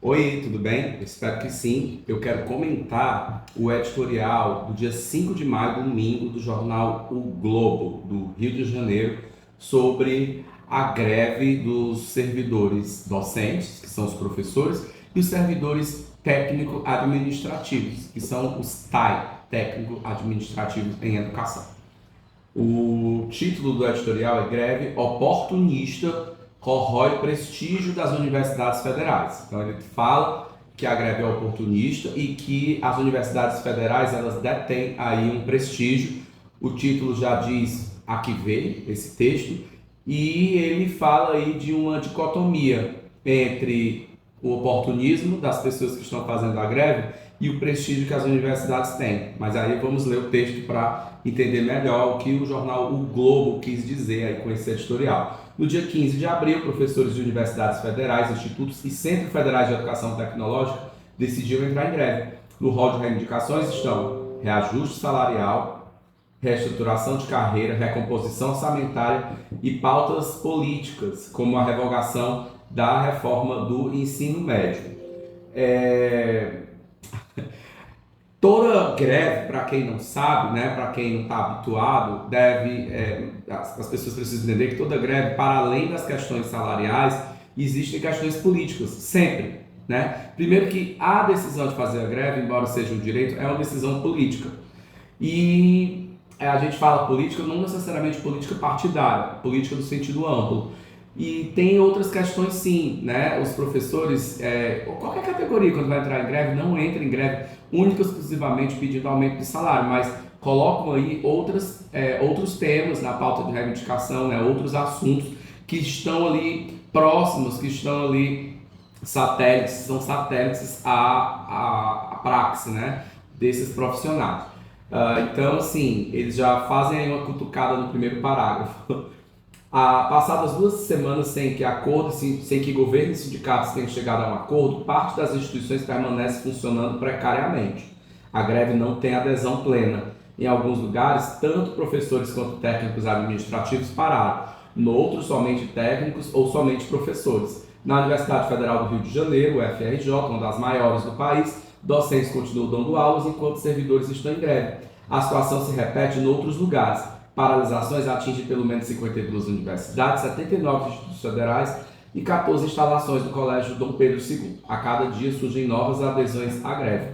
Oi, tudo bem? Eu espero que sim. Eu quero comentar o editorial do dia 5 de maio, domingo, do jornal O Globo, do Rio de Janeiro, sobre a greve dos servidores docentes, que são os professores, e os servidores técnico-administrativos, que são os TAI, técnico-administrativos em educação. O título do editorial é Greve Oportunista corrói prestígio das universidades federais. Então ele fala que a greve é oportunista e que as universidades federais elas detêm aí um prestígio. O título já diz a que veio esse texto e ele fala aí de uma dicotomia entre o oportunismo das pessoas que estão fazendo a greve e o prestígio que as universidades têm. Mas aí vamos ler o texto para entender melhor o que o jornal O Globo quis dizer aí com esse editorial. No dia 15 de abril, professores de universidades federais, institutos e centros federais de educação tecnológica decidiram entrar em greve. No rol de reivindicações estão reajuste salarial, reestruturação de carreira, recomposição orçamentária e pautas políticas, como a revogação da reforma do ensino médio. Toda greve, para quem não sabe, né, para quem não está habituado, as pessoas precisam entender que toda greve, para além das questões salariais, existem questões políticas, sempre. Né? Primeiro que a decisão de fazer a greve, embora seja um direito, é uma decisão política. E a gente fala política, não necessariamente política partidária, política no sentido amplo. E tem outras questões sim, né? Os professores, qualquer categoria quando vai entrar em greve, não entra em greve única e exclusivamente pedindo aumento de salário, mas colocam aí outros temas na pauta de reivindicação, né? Outros assuntos que estão ali próximos, que estão ali satélites, são satélites à praxe, né? Desses profissionais. Então, assim, eles já fazem aí uma cutucada no primeiro parágrafo. Passadas 2 semanas sem que governo e sindicatos tenham chegado a um acordo, parte das instituições permanece funcionando precariamente. A greve não tem adesão plena. Em alguns lugares, tanto professores quanto técnicos administrativos pararam. Noutros, somente técnicos ou somente professores. Na Universidade Federal do Rio de Janeiro, UFRJ, uma das maiores do país, docentes continuam dando aulas enquanto servidores estão em greve. A situação se repete em outros lugares. Paralisações atingem pelo menos 52 universidades, 79 institutos federais e 14 instalações do Colégio Dom Pedro II. A cada dia surgem novas adesões à greve.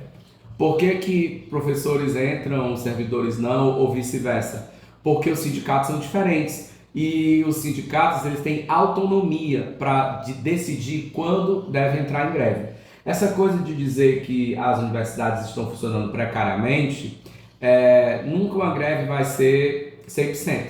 Por que professores entram, servidores não, ou vice-versa? Porque os sindicatos são diferentes e os sindicatos eles têm autonomia para decidir quando devem entrar em greve. Essa coisa de dizer que as universidades estão funcionando precariamente, nunca uma greve vai ser 100%,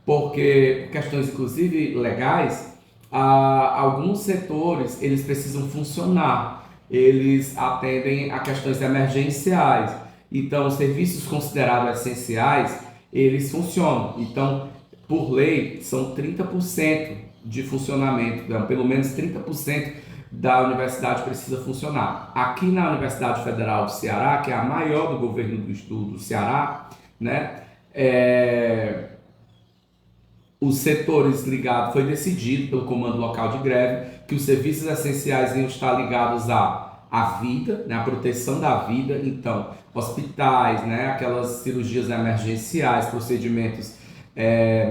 porque questões inclusive legais, alguns setores eles precisam funcionar, eles atendem a questões emergenciais, então serviços considerados essenciais, eles funcionam, então por lei são 30% de funcionamento, então, pelo menos 30% da universidade precisa funcionar. Aqui na Universidade Federal do Ceará, que é a maior do governo do Ceará, né? Os setores ligados, foi decidido pelo comando local de greve que os serviços essenciais iam estar ligados à vida, né, à proteção da vida, então hospitais, né, aquelas cirurgias emergenciais, procedimentos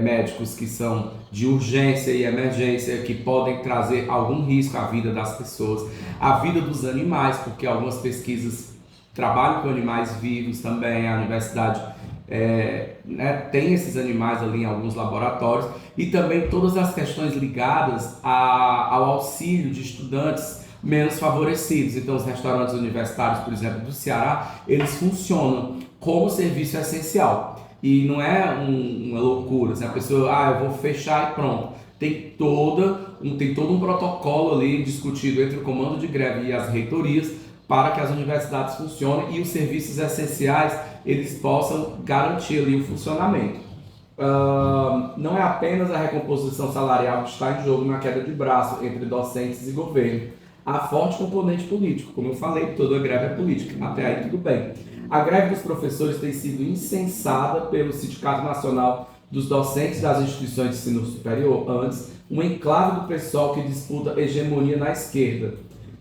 médicos que são de urgência e emergência, que podem trazer algum risco à vida das pessoas, à vida dos animais, porque algumas pesquisas trabalham com animais vivos também, a universidade tem esses animais ali em alguns laboratórios, e também todas as questões ligadas ao auxílio de estudantes menos favorecidos. Então os restaurantes universitários, por exemplo, do Ceará, eles funcionam como serviço essencial, e não é uma loucura, assim, a pessoa, eu vou fechar e pronto. Tem todo um protocolo ali discutido entre o comando de greve e as reitorias para que as universidades funcionem e os serviços essenciais eles possam garantir ali o funcionamento. Não é apenas a recomposição salarial que está em jogo na queda de braço entre docentes e governo. Há forte componente político, como eu falei, toda greve é política, até aí tudo bem. A greve dos professores tem sido incensada pelo Sindicato Nacional dos Docentes das Instituições de Ensino Superior, antes, um enclave do pessoal que disputa hegemonia na esquerda.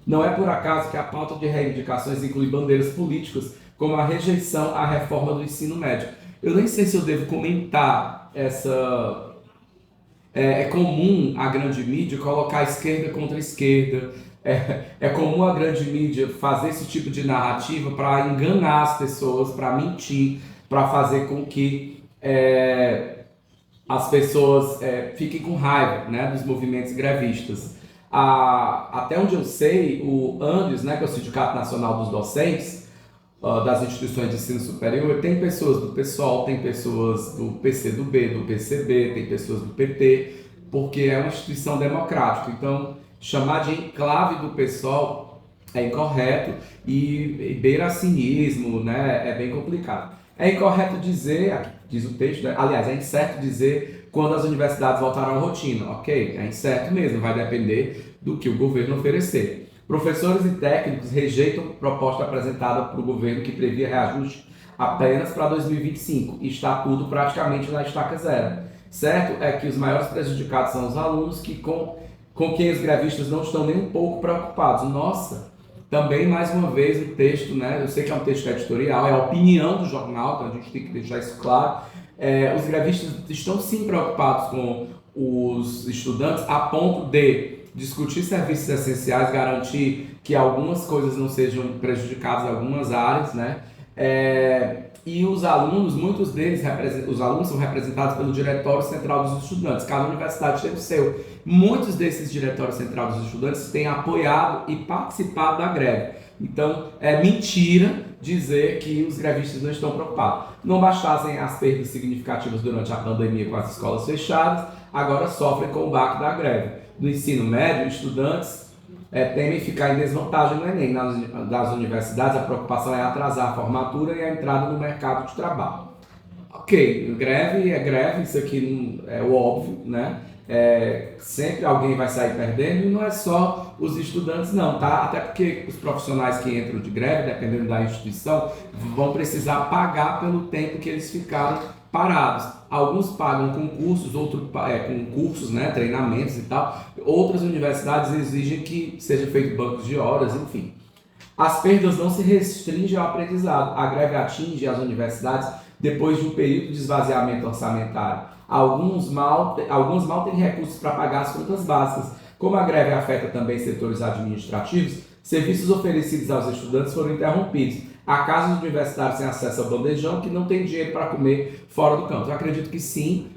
Não é por acaso que a pauta de reivindicações inclui bandeiras políticas, como a rejeição à reforma do ensino médio. Eu nem sei se eu devo comentar essa. É comum a grande mídia colocar a esquerda contra a esquerda. É comum a grande mídia fazer esse tipo de narrativa para enganar as pessoas, para mentir, para fazer com que as pessoas fiquem com raiva, né, dos movimentos grevistas. Até onde eu sei, o ANDES, né, que é o Sindicato Nacional dos Docentes, das instituições de ensino superior, tem pessoas do PSOL, tem pessoas do PCdoB, do PCB, tem pessoas do PT, porque é uma instituição democrática. Então, chamar de enclave do PSOL é incorreto e beira cinismo, né? É bem complicado. É incorreto dizer, aqui diz o texto, né? Aliás, é incerto dizer quando as universidades voltarão à rotina. Ok, é incerto mesmo, vai depender do que o governo oferecer. Professores e técnicos rejeitam proposta apresentada para o governo que previa reajuste apenas para 2025 e está tudo praticamente na estaca zero. Certo é que os maiores prejudicados são os alunos com quem os grevistas não estão nem um pouco preocupados. Nossa, também mais uma vez o texto, né? Eu sei que é um texto editorial, é a opinião do jornal, então a gente tem que deixar isso claro. Os grevistas estão sim preocupados com os estudantes a ponto de discutir serviços essenciais, garantir que algumas coisas não sejam prejudicadas em algumas áreas, né? E os alunos, muitos deles, os alunos são representados pelo Diretório Central dos Estudantes, cada universidade tem o seu. Muitos desses Diretórios Central dos Estudantes têm apoiado e participado da greve. Então, é mentira dizer que os grevistas não estão preocupados. Não bastassem as perdas significativas durante a pandemia com as escolas fechadas, agora sofrem com o baque da greve. No ensino médio, estudantes temem ficar em desvantagem no Enem. Das universidades, a preocupação é atrasar a formatura e a entrada no mercado de trabalho. Ok, greve é greve, isso aqui é o óbvio, né? Sempre alguém vai sair perdendo e não é só os estudantes não, tá? Até porque os profissionais que entram de greve, dependendo da instituição, vão precisar pagar pelo tempo que eles ficaram parados. Alguns pagam com cursos, outros com cursos, né, treinamentos e tal. Outras universidades exigem que seja feito bancos de horas, enfim. As perdas não se restringem ao aprendizado. A greve atinge as universidades depois de um período de esvaziamento orçamentário. Alguns mal têm recursos para pagar as contas básicas. Como a greve afeta também setores administrativos, serviços oferecidos aos estudantes foram interrompidos. Há casos de universitários sem acesso ao bandejão que não têm dinheiro para comer fora do campus. Eu acredito que sim,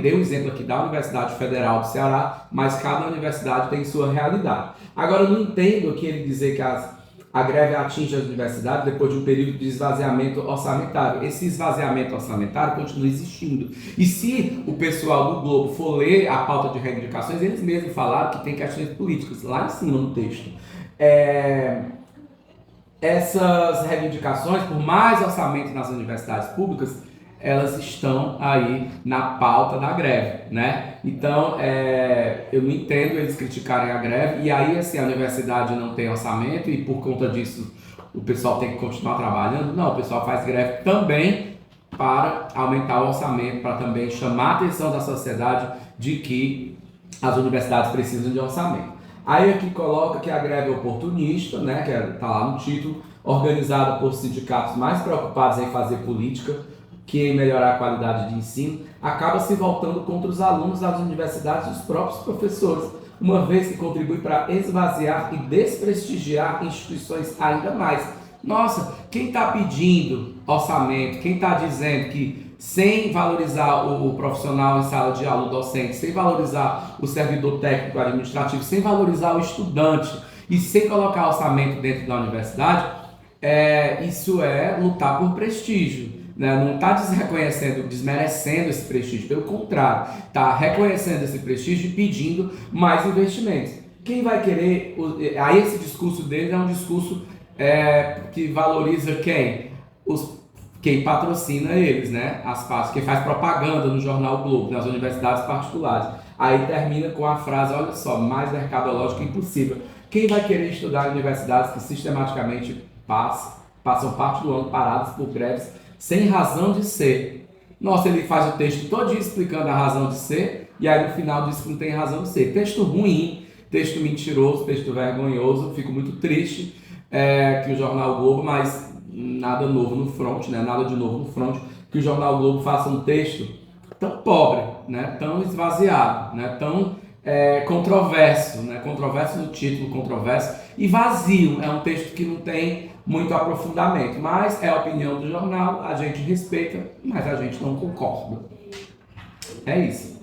dei um exemplo aqui da Universidade Federal do Ceará, mas cada universidade tem sua realidade. Agora, eu não entendo aqui ele dizer que a greve atinge as universidades depois de um período de esvaziamento orçamentário. Esse esvaziamento orçamentário continua existindo. E se o pessoal do Globo for ler a pauta de reivindicações, eles mesmos falaram que tem questões políticas lá em cima no texto. Essas reivindicações, por mais orçamento nas universidades públicas, elas estão aí na pauta da greve, né? Então, eu não entendo eles criticarem a greve, e aí, assim, a universidade não tem orçamento e por conta disso o pessoal tem que continuar trabalhando. Não, o pessoal faz greve também para aumentar o orçamento, para também chamar a atenção da sociedade de que as universidades precisam de orçamento. Aí aqui coloca que a greve é oportunista, né, que está lá no título, organizada por sindicatos mais preocupados em fazer política que em melhorar a qualidade de ensino, acaba se voltando contra os alunos das universidades e os próprios professores, uma vez que contribui para esvaziar e desprestigiar instituições ainda mais. Nossa, quem está pedindo orçamento, quem está dizendo que sem valorizar o profissional em sala de aula, o docente, sem valorizar o servidor técnico administrativo, sem valorizar o estudante e sem colocar orçamento dentro da universidade, isso é lutar por prestígio, né? Não está desreconhecendo, desmerecendo esse prestígio, pelo contrário, está reconhecendo esse prestígio e pedindo mais investimentos. Quem vai querer, aí esse discurso dele é um discurso que valoriza quem patrocina eles, né? As partes, quem faz propaganda no jornal Globo, nas universidades particulares. Aí termina com a frase, olha só, mais mercadológico impossível. Quem vai querer estudar em universidades que sistematicamente passam parte do ano paradas por greves sem razão de ser? Nossa, ele faz o texto todinho explicando a razão de ser e aí no final diz que não tem razão de ser. Texto ruim, texto mentiroso, texto vergonhoso. Fico muito triste que o Jornal Globo, mas nada novo no front, né? Nada de novo no front, que o Jornal Globo faça um texto tão pobre, né? Tão esvaziado, né? Tão controverso, né? Controverso no título, controverso e vazio. É um texto que não tem muito aprofundamento, mas é a opinião do jornal, a gente respeita, mas a gente não concorda. É isso.